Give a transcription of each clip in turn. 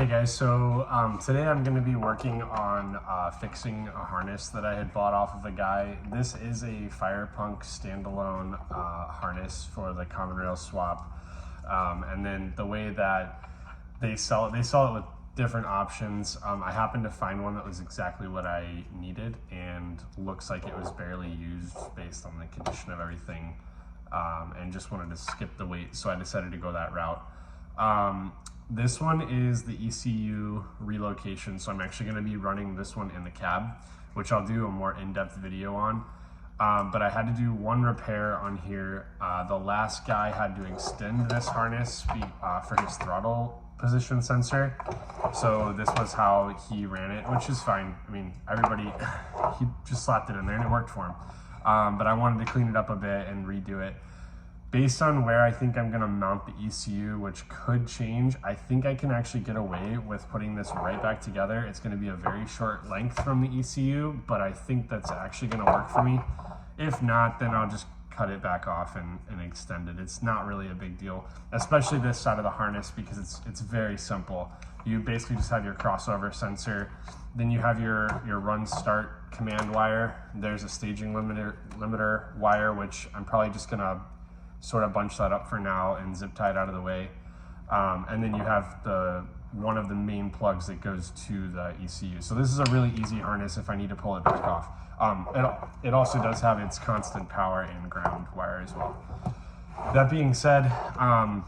Hey guys, so today I'm going to be working on fixing a harness that I had bought off of a guy. This is a Firepunk standalone harness for the common rail swap, and then the way that they sell it with different options. I happened to find one that was exactly what I needed and looks like it was barely used based on the condition of everything, and just wanted to skip the wait, so I decided to go that route. This one is the ECU relocation, so I'm actually going to be running this one in the cab, which I'll do a more in-depth video on. But I had to do one repair on here. The last guy had to extend this harness for his throttle position sensor. So this was how he ran it, which is fine. I mean, he just slapped it in there and it worked for him. But I wanted to clean it up a bit and redo it. Based on where I think I'm gonna mount the ECU, which could change, I think I can actually get away with putting this right back together. It's gonna be a very short length from the ECU, but I think that's actually gonna work for me. If not, then I'll just cut it back off and extend it. It's not really a big deal, especially this side of the harness, because it's very simple. You basically just have your crossover sensor, then you have your run start command wire. There's a staging limiter wire, which I'm probably just gonna sort of bunch that up for now and zip tie it out of the way. And then you have one of the main plugs that goes to the ECU. So this is a really easy harness if I need to pull it back off. It also does have its constant power and ground wire as well. That being said, I'm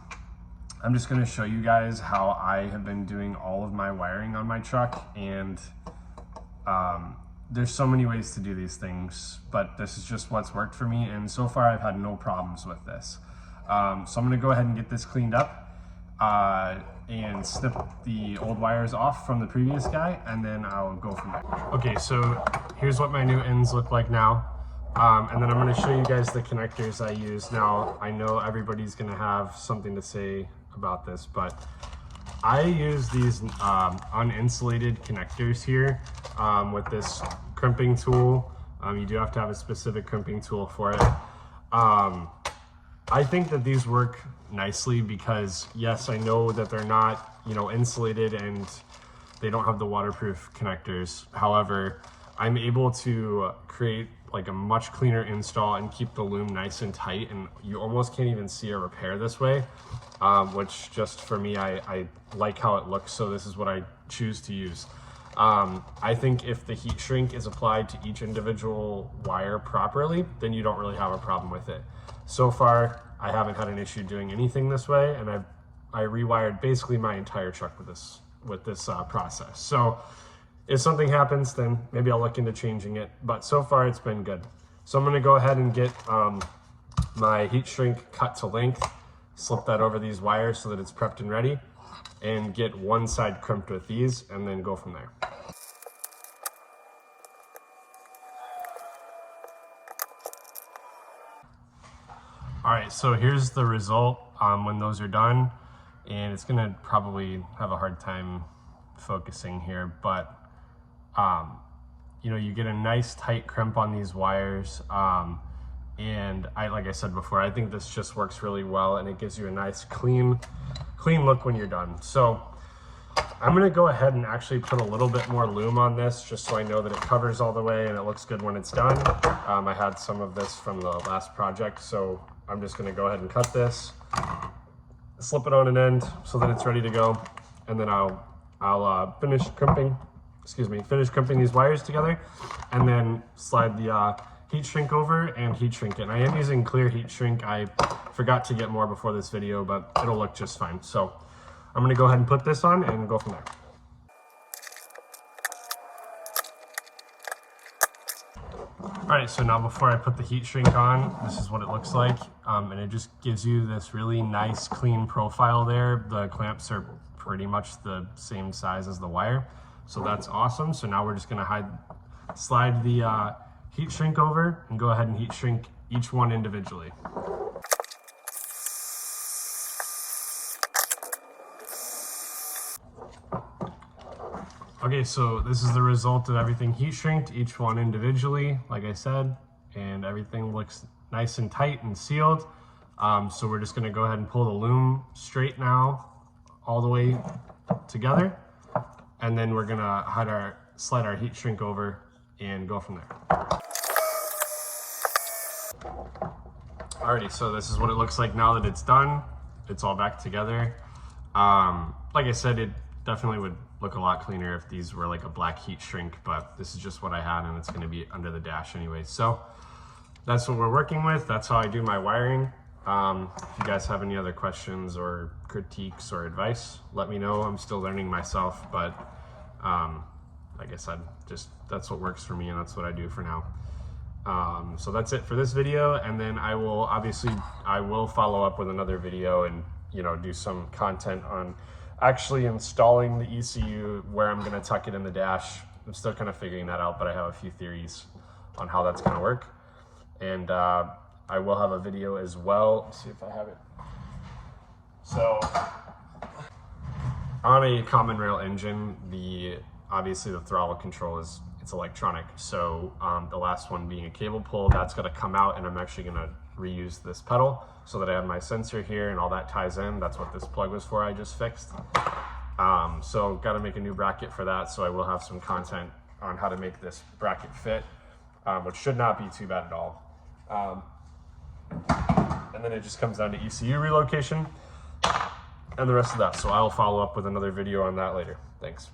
just gonna show you guys how I have been doing all of my wiring on my truck, and there's so many ways to do these things, but this is just what's worked for me, and so far I've had no problems with this. So I'm gonna go ahead and get this cleaned up and snip the old wires off from the previous guy, and then I'll go from there. Okay, so here's what my new ends look like now, and then I'm gonna show you guys the connectors I use. Now, I know everybody's gonna have something to say about this, but I use these uninsulated connectors here with this crimping tool. You do have to have a specific crimping tool for it. I think that these work nicely because, yes, I know that they're not, insulated and they don't have the waterproof connectors. However, I'm able to create like a much cleaner install and keep the loom nice and tight, and you almost can't even see a repair this way, which just for me, I like how it looks, so this is what I choose to use. I think if the heat shrink is applied to each individual wire properly, then you don't really have a problem with it. So far, I haven't had an issue doing anything this way, and I rewired basically my entire truck with this process. So if something happens, then maybe I'll look into changing it, but so far it's been good. So I'm gonna go ahead and get my heat shrink cut to length, slip that over these wires so that it's prepped and ready, and get one side crimped with these, and then go from there. All right, so here's the result when those are done, and it's gonna probably have a hard time focusing here, but you get a nice tight crimp on these wires, and like I said before, I think this just works really well, and it gives you a nice clean look when you're done. So I'm gonna go ahead and actually put a little bit more loom on this, just so I know that it covers all the way and it looks good when it's done. I had some of this from the last project, so I'm just gonna go ahead and cut this, slip it on an end so that it's ready to go, and then I'll finish crimping these wires together, and then slide the heat shrink over and heat shrink it. And I am using clear heat shrink. I forgot to get more before this video, but it'll look just fine. So I'm gonna go ahead and put this on and go from there. All right, so now before I put the heat shrink on, this is what it looks like. And it just gives you this really nice clean profile there. The clamps are pretty much the same size as the wire. So that's awesome. So now we're just gonna slide the heat shrink over and go ahead and heat shrink each one individually. Okay, so this is the result of everything heat shrinked, each one individually, like I said, and everything looks nice and tight and sealed. So we're just gonna go ahead and pull the loom straight now, all the way together, and then we're gonna slide our heat shrink over and go from there. Alrighty, so this is what it looks like now that it's done. It's all back together. Like I said, it definitely would look a lot cleaner if these were like a black heat shrink, but this is just what I had, and it's gonna be under the dash anyway. So that's what we're working with. That's how I do my wiring. If you guys have any other questions or critiques or advice, let me know. I'm still learning myself, but like I said, that's what works for me, and that's what I do for now. So that's it for this video, and then I will follow up with another video and do some content on actually installing the ECU, where I'm going to tuck it in the dash. I'm still kind of figuring that out, but I have a few theories on how that's going to work. And I will have a video as well. Let's see if I have it. So on a common rail engine, obviously the throttle control it's electronic. So the last one being a cable pull, that's going to come out, and I'm actually going to reuse this pedal so that I have my sensor here and all that ties in. That's what this plug was for, I just fixed. So got to make a new bracket for that, so I will have some content on how to make this bracket fit, which should not be too bad at all. And then it just comes down to ECU relocation and the rest of that. So I'll follow up with another video on that later. Thanks.